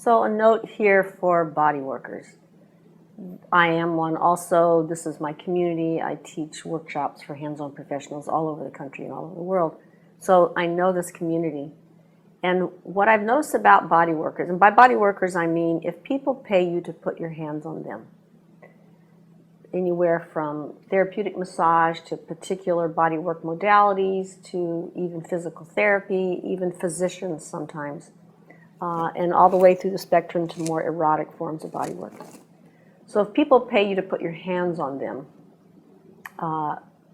So a note here for Bodyworkers. I am one also. This is my community. I teach workshops for hands-on professionals all over the country and all over the world. So I know this community. And what I've noticed about Bodyworkers, and by Bodyworkers I mean if people pay you to put your hands on them, anywhere from therapeutic massage to particular bodywork modalities to even physical therapy, even physicians sometimes, and all the way through the spectrum to more erotic forms of bodywork. So if people pay you to put your hands on them,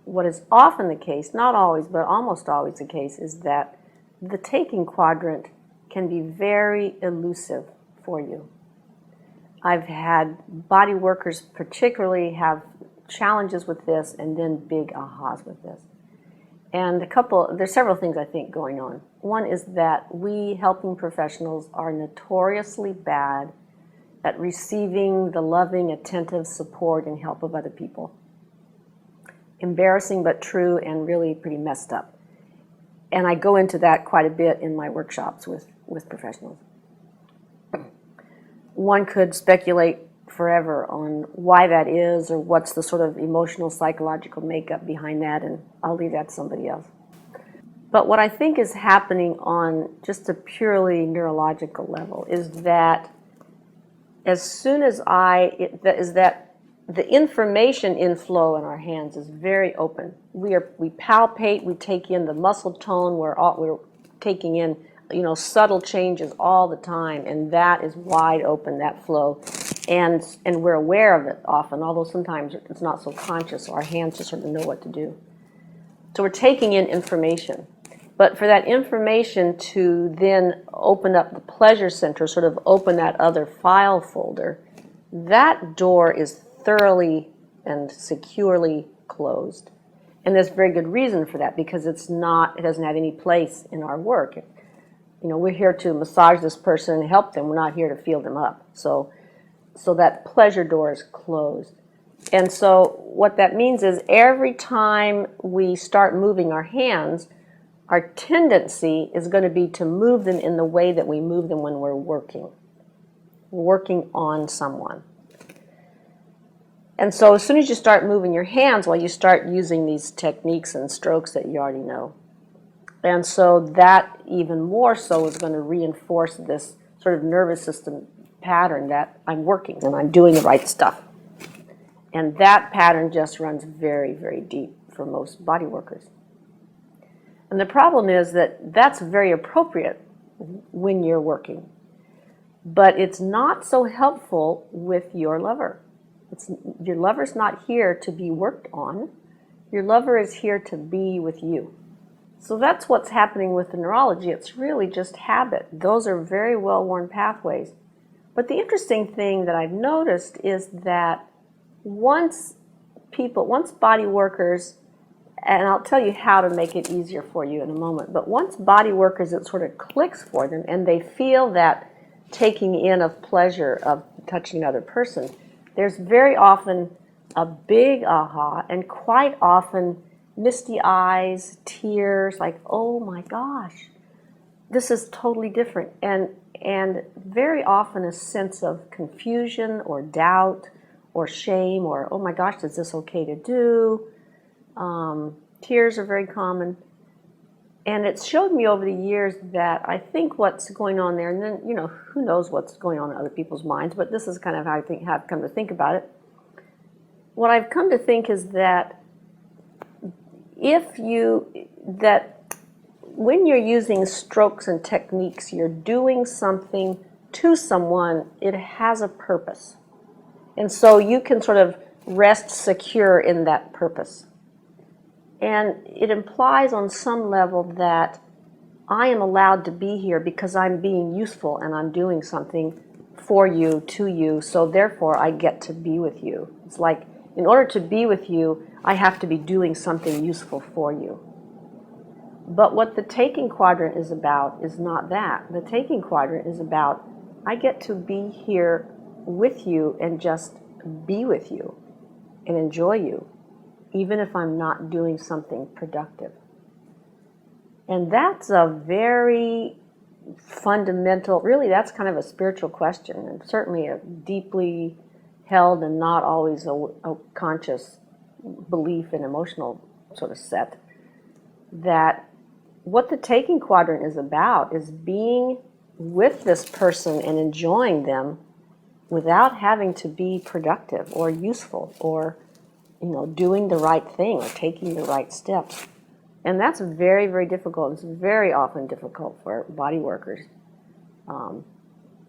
what is often the case, not always, but almost always the case, is that the taking quadrant can be very elusive for you. I've had body workers particularly have challenges with this and then big ahas with this. And there's several things I think going on. One is that we helping professionals are notoriously bad at receiving the loving, attentive support and help of other people. Embarrassing but true and really pretty messed up. And I go into that quite a bit in my workshops with professionals. One could speculate forever on why that is or what's the sort of emotional, psychological makeup behind that, and I'll leave that to somebody else. But what I think is happening on just a purely neurological level is that as soon as the information inflow in our hands is very open. We palpate, we take in the muscle tone, we're taking in subtle changes all the time, and that is wide open, that flow. And we're aware of it often, although sometimes it's not so conscious, so our hands just sort of know what to do. So we're taking in information. But for that information to then open up the pleasure center, sort of open that other file folder, that door is thoroughly and securely closed. And there's very good reason for that, because it doesn't have any place in our work. We're here to massage this person and help them. We're not here to feel them up. So that pleasure door is closed. And so what that means is every time we start moving our hands, our tendency is going to be to move them in the way that we move them when we're working on someone. And so as soon as you start moving your hands, you start using these techniques and strokes that you already know. And so that even more so is going to reinforce this sort of nervous system pattern that I'm working and I'm doing the right stuff. And that pattern just runs very, very deep for most body workers. And the problem is that that's very appropriate when you're working. But it's not so helpful with your lover. Your lover's not here to be worked on. Your lover is here to be with you. So that's what's happening with the neurology. It's really just habit. Those are very well-worn pathways. But the interesting thing that I've noticed is that once body workers, and I'll tell you how to make it easier for you in a moment, but once body workers, it sort of clicks for them and they feel that taking in of pleasure of touching another person, there's very often a big aha and quite often misty eyes, tears, like, oh my gosh, this is totally different. And very often a sense of confusion or doubt or shame or, oh my gosh, is this okay to do? Tears are very common. And it's showed me over the years that I think what's going on there, and then, who knows what's going on in other people's minds, but this is kind of how I've come to think about it. What I've come to think is that when you're using strokes and techniques, you're doing something to someone, it has a purpose. And so you can sort of rest secure in that purpose. And it implies on some level that I am allowed to be here because I'm being useful and I'm doing something for you, to you, so therefore I get to be with you. It's like, in order to be with you, I have to be doing something useful for you. But what the taking quadrant is about is not that. The taking quadrant is about, I get to be here with you and just be with you and enjoy you, even if I'm not doing something productive. And that's a very fundamental, really that's kind of a spiritual question, and certainly a deeply held and not always a conscious belief and emotional sort of set, that what the taking quadrant is about is being with this person and enjoying them without having to be productive or useful or, doing the right thing or taking the right steps. And that's very, very difficult. It's very often difficult for body workers.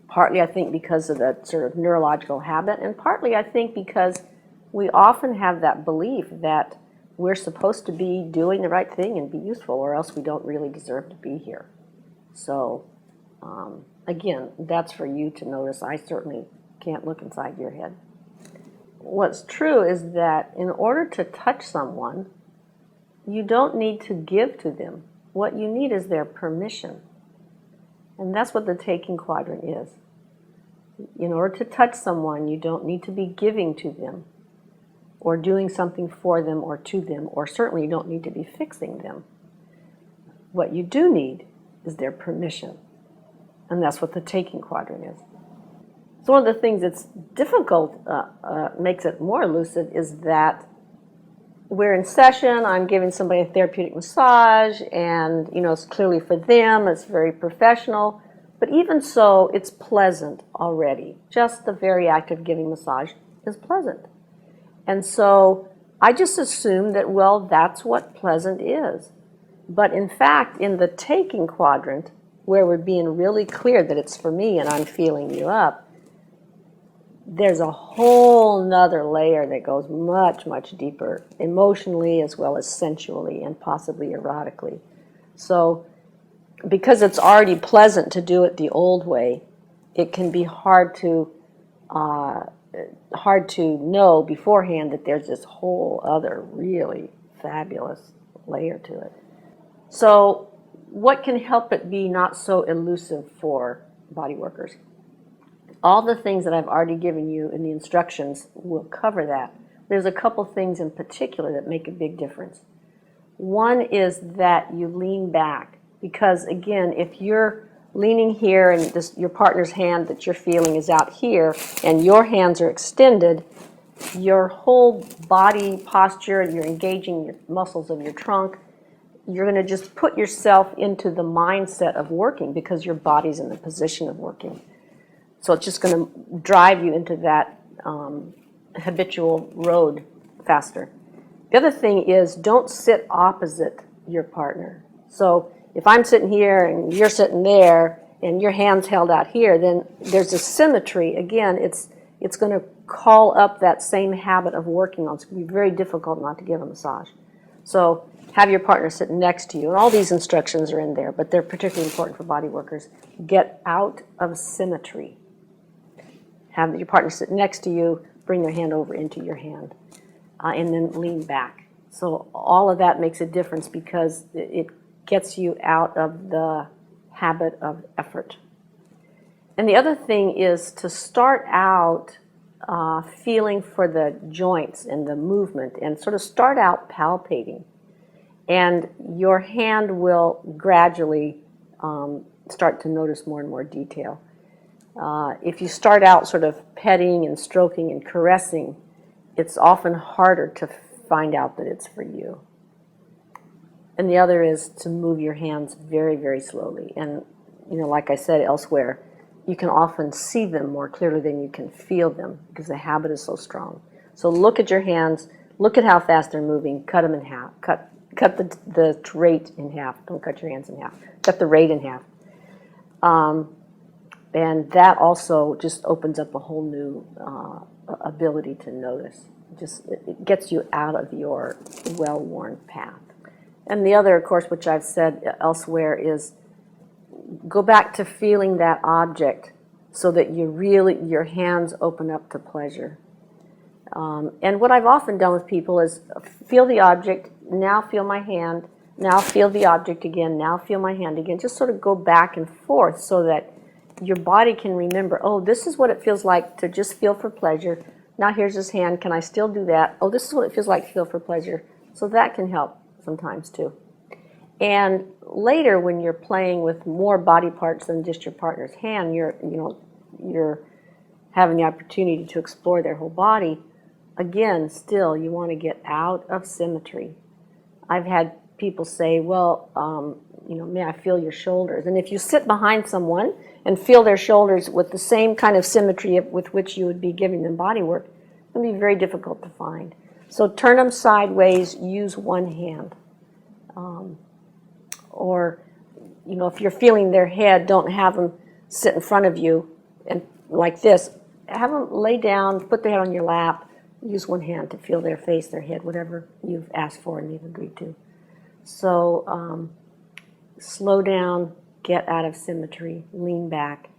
Partly, I think, because of the sort of neurological habit, and partly, I think, because we often have that belief that we're supposed to be doing the right thing and be useful, or else we don't really deserve to be here. So, again, that's for you to notice. I certainly can't look inside your head. What's true is that in order to touch someone, you don't need to give to them. What you need is their permission. And that's what the taking quadrant is. In order to touch someone, you don't need to be giving to them or doing something for them or to them, or certainly you don't need to be fixing them. What you do need is their permission. And that's what the taking quadrant is. So one of the things that's difficult, makes it more elusive, is that we're in session, I'm giving somebody a therapeutic massage, and it's clearly for them, it's very professional, but even so, it's pleasant already. Just the very act of giving massage is pleasant. And so I just assume that, well, that's what pleasant is. But in fact, in the taking quadrant, where we're being really clear that it's for me and I'm feeling you up, there's a whole nother layer that goes much, much deeper, emotionally as well as sensually and possibly erotically. So because it's already pleasant to do it the old way, it can be hard to know beforehand that there's this whole other really fabulous layer to it. So what can help it be not so elusive for body workers? All the things that I've already given you in the instructions will cover that. There's a couple things in particular that make a big difference. One is that you lean back, because again, if you're leaning here and your partner's hand that you're feeling is out here and your hands are extended, your whole body posture, you're engaging your muscles of your trunk, you're going to just put yourself into the mindset of working because your body's in the position of working. So it's just going to drive you into that habitual road faster. The other thing is, don't sit opposite your partner. So if I'm sitting here and you're sitting there and your hand's held out here, then there's a symmetry. Again, it's going to call up that same habit of working on. It's going to be very difficult not to give a massage. So have your partner sit next to you. And all these instructions are in there, but they're particularly important for body workers. Get out of symmetry. Have your partner sit next to you, bring their hand over into your hand, and then lean back. So all of that makes a difference because it gets you out of the habit of effort. And the other thing is to start out feeling for the joints and the movement, and sort of start out palpating. And your hand will gradually start to notice more and more detail. If you start out sort of petting and stroking and caressing, it's often harder to find out that it's for you. And the other is to move your hands very, very slowly. And, like I said elsewhere, you can often see them more clearly than you can feel them because the habit is so strong. So look at your hands, look at how fast they're moving, cut them in half, cut the rate in half. Don't cut your hands in half. Cut the rate in half. And that also just opens up a whole new ability to notice. It gets you out of your well-worn path. And the other, of course, which I've said elsewhere, is go back to feeling that object so that your hands open up to pleasure. And what I've often done with people is feel the object, now feel my hand, now feel the object again, now feel my hand again. Just sort of go back and forth so that your body can remember, oh, this is what it feels like to just feel for pleasure. Now here's his hand. Can I still do that? Oh, this is what it feels like to feel for pleasure. So that can help sometimes too. And later, when you're playing with more body parts than just your partner's hand, you're having the opportunity to explore their whole body. Again, still, you want to get out of symmetry. I've had people say, well, may I feel your shoulders? And if you sit behind someone and feel their shoulders with the same kind of symmetry with which you would be giving them body work, it can be very difficult to find. So turn them sideways, use one hand. Or, if you're feeling their head, don't have them sit in front of you and like this. Have them lay down, put their head on your lap, use one hand to feel their face, their head, whatever you've asked for and they've agreed to. So slow down, get out of symmetry, lean back,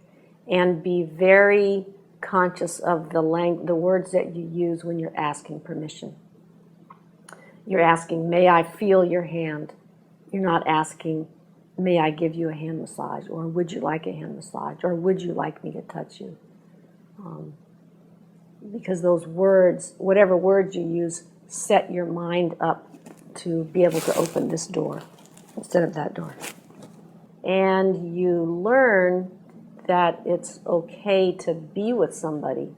and be very conscious of the words that you use when you're asking permission. You're asking, may I feel your hand? You're not asking, may I give you a hand massage? Or would you like a hand massage? Or would you like me to touch you? Because those words, whatever words you use, set your mind up to be able to open this door instead of that door. And you learn that it's okay to be with somebody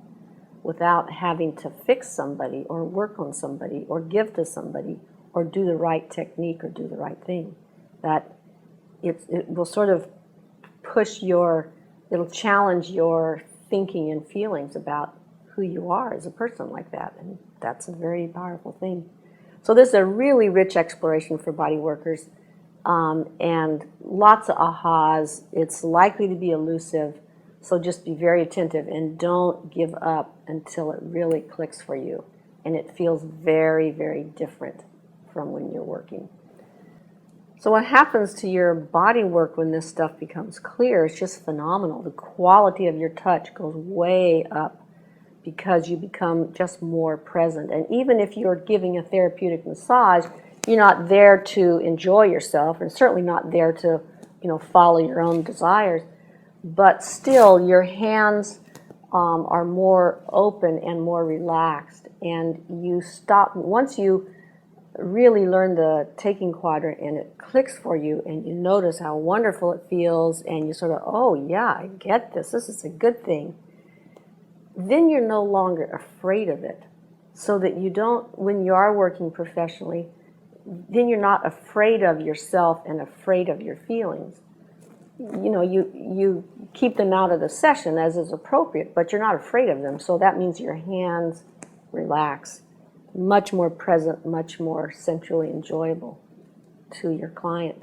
without having to fix somebody or work on somebody or give to somebody or do the right technique or do the right thing. That it will sort of it'll challenge your thinking and feelings about who you are as a person like that. And that's a very powerful thing. So this is a really rich exploration for body workers, and lots of ahas. It's likely to be elusive, so just be very attentive and don't give up until it really clicks for you. And it feels very, very different from when you're working. So what happens to your body work when this stuff becomes clear is just phenomenal. The quality of your touch goes way up because you become just more present. And even if you're giving a therapeutic massage, you're not there to enjoy yourself and certainly not there to, follow your own desires. But still, your hands are more open and more relaxed. And you stop, once you really learn the taking quadrant and it clicks for you and you notice how wonderful it feels and you sort of, oh yeah, I get this is a good thing, then you're no longer afraid of it. So that you don't, when you are working professionally, then you're not afraid of yourself and afraid of your feelings. You keep them out of the session as is appropriate, but you're not afraid of them. So that means your hands relax, much more present, much more sensually enjoyable to your client.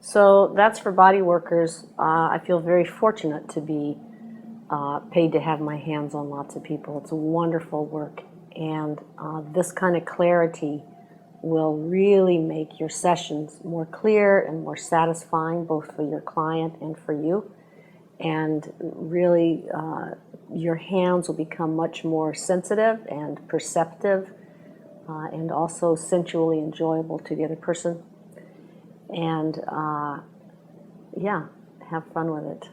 So that's for body workers. I feel very fortunate to be paid to have my hands on lots of people. It's a wonderful work, and this kind of clarity will really make your sessions more clear and more satisfying, both for your client and for you. And really, your hands will become much more sensitive and perceptive, and also sensually enjoyable to the other person. And yeah, have fun with it.